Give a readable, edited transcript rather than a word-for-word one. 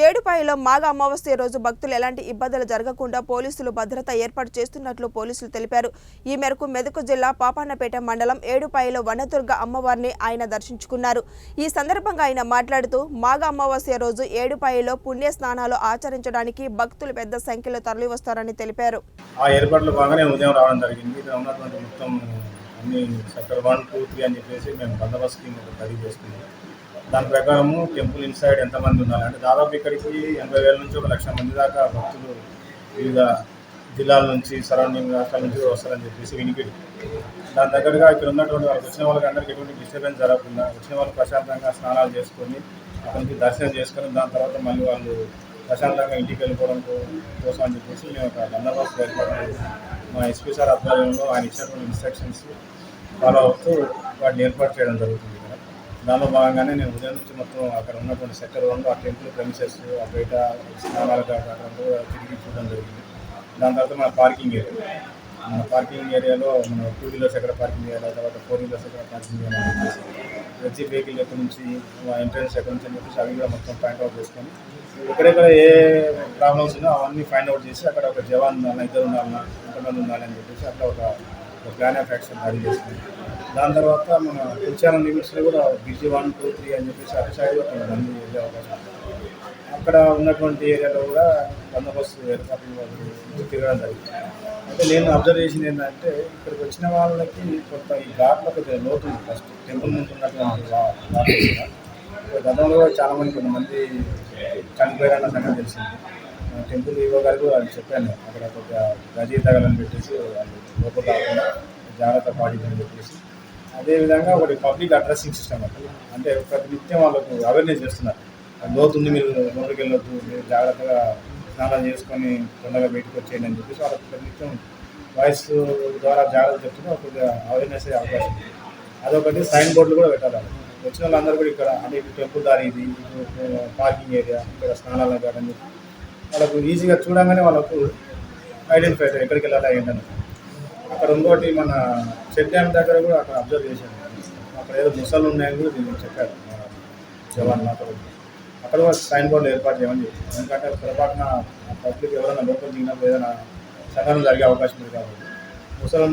ఏడుపాయలో మాఘ అమావాస్య రోజు భక్తులు ఎలాంటి ఇబ్బందులు జరగకుండా పోలీసులు భద్రత ఏర్పాటు చేస్తున్నట్లు పోలీసులు తెలిపారు. ఈ మేరకు మెదక్ జిల్లా పాపన్నపేట మండలం ఏడుపాయలో వనదుర్గ అమ్మవారిని ఆయన దర్శించుకున్నారు. ఈ సందర్భంగా ఆయన మాట్లాడుతూ మాఘ అమావాస్య రోజు ఏడుపాయలో పుణ్య స్నానాలు ఆచరించడానికి భక్తులు పెద్ద సంఖ్యలో తరలివస్తారని తెలిపారు. ఆ ఏర్పాట్లు బాగానే ఉదయం రావడం జరిగింది. ఇక్కడ ఉన్నటువంటి మొత్తం అన్ని సెక్టర్ 1, 2, 3 అని చెప్పేసి మేము బందోబస్తు స్కీమ్ రెడీ చేసుకున్నాం. దాని ప్రకారము టెంపుల్ ఇన్సైడ్ ఎంతమంది ఉండాలంటే దాదాపు ఇక్కడికి 80,000 నుంచి 1,00,000 మంది దాకా భక్తులు వివిధ జిల్లాల నుంచి సరౌండింగ్ రాష్ట్రాల నుంచి వస్తారని చెప్పేసి వినికిడి. దాని దగ్గరగా ఇక్కడ ఉన్నటువంటి వాళ్ళకి వచ్చిన వాళ్ళకి అందరికీ ఎటువంటి డిస్టర్బెన్స్ జరగకుండా వచ్చిన వాళ్ళు ప్రశాంతంగా స్నానాలు చేసుకొని అక్కడి నుంచి దర్శనం చేసుకొని దాని తర్వాత మళ్ళీ వాళ్ళు ప్రశాంతంగా ఇంటికి వెళ్ళిపోవడం కోసం అని చెప్పేసి మేము ఒక బందోబస్తు ఏర్పాటు మా ఎస్పీ సార్ ఆధ్వర్యంలో ఆయన ఇచ్చినటువంటి ఇన్స్ట్రక్షన్స్ ఫాలో అవుతూ వాటిని ఏర్పాటు చేయడం జరుగుతుంది. దానిలో భాగంగానే నేను ఉదయం నుంచి మొత్తం అక్కడ ఉన్నటువంటి సెక్టర్ 1 ఆ టెంపుల్ ప్రెమిసెస్ ఆ బయట స్నానాలు తిరిగి చూడడం జరిగింది. దాని తర్వాత మన పార్కింగ్ ఏరియాలో మన 2 వీలర్స్ ఎక్కడ పార్కింగ్ చేయాలి, తర్వాత 4 వీలర్స్ ఎక్కడ పార్కింగ్ చేయాలని ప్రతి వెహికల్ ఎక్కడి నుంచి ఎంట్రెన్స్ ఎక్కడి నుంచి అని చెప్పేసి అవి కూడా మొత్తం పాయింట్ అవుట్ చేసుకొని ఎక్కడెక్కడ ఏ ప్రాబ్లమ్స్ ఉన్నాయో అవన్నీ ఫైండ్ అవుట్ చేసి అక్కడ ఒక జవాన్ ఉండాలన్నా, 2 ఉండాలన్నా, ఎంతమంది ఉండాలని చెప్పేసి అట్లా ఒక ప్లాన్ ఆఫ్ యాక్షన్ రెడీ చేసుకుంది. దాని తర్వాత మన పుల్చారం లిమిట్స్లో కూడా BG 1, 2, 3 అని చెప్పేసి అటు సైడ్ కూడా కొంతమంది వెళ్ళే అవకాశం ఉంది. అక్కడ ఉన్నటువంటి ఏరియాలో కూడా బందోబస్తు ఏర్పాట్లు తిరగడం జరిగింది. అయితే నేను అబ్జర్వ్ చేసింది ఏంటంటే ఇక్కడికి వచ్చిన వాళ్ళకి కొంత ఈ ఘాట్లో కొద్దిగా లోతు ఉంది. ఫస్ట్ టెంపుల్ ముందు ఉన్నటువంటి గతంలో చాలామంది కొంతమంది చనిపోయారన్న సంగతి తెలిసింది. టెంపుల్ ఈవో గారు కూడా చెప్పాను, అక్కడ కొద్దిగా గజీ తగలని పెట్టేసి వాళ్ళు లోపల కాకుండా జాగ్రత్త పాటించని చెప్పేసి. అదేవిధంగా ఒకటి పబ్లిక్ అడ్రస్సింగ్ సిస్టమ్ అంటే ప్రతి నిత్యం వాళ్ళకు అవేర్నెస్ చేస్తున్నారు. లోతుంది, మీరు లోపలికి వెళ్ళొద్దు, మీరు జాగ్రత్తగా స్నానాలు చేసుకొని తొందరగా బయటకు వచ్చేయండి అని చెప్పేసి వాళ్ళకి ప్రతి నిత్యం వాయిస్ ద్వారా జాగ్రత్త చెప్తున్నా కొద్దిగా అవేర్నెస్ అయ్యే అవకాశం ఉంది. అదొకటి సైన్ బోర్డులు కూడా పెట్టాలి. వచ్చిన వాళ్ళందరూ కూడా ఇక్కడ అంటే టెంపుల్ దారి ఇది, పార్కింగ్ ఏరియా, ఇక్కడ స్నానాలు కాదని చెప్పి వాళ్ళకు ఈజీగా చూడంగానే వాళ్ళకు ఐడెంటిఫై అవుతారు ఎక్కడికి వెళ్ళాలా ఏంటని. అక్కడ ఇంకోటి మన చెక్ డ్యామ్ దగ్గర కూడా అక్కడ అబ్జర్వ్ చేశాను. అక్కడ ఏదో ముసలు ఉన్నాయని కూడా దీన్ని చెప్పారు జవాన్ మాత్రం. అక్కడ కూడా సైన్ బోర్డులు ఏర్పాటు చేయమని చెప్పి, ఎందుకంటే పొరపాటున పబ్లిక్ ఎవరైనా లోపల దిగినప్పుడు ఏదైనా సంఘటన జరిగే అవకాశం ఉంది కాబట్టి ముసలు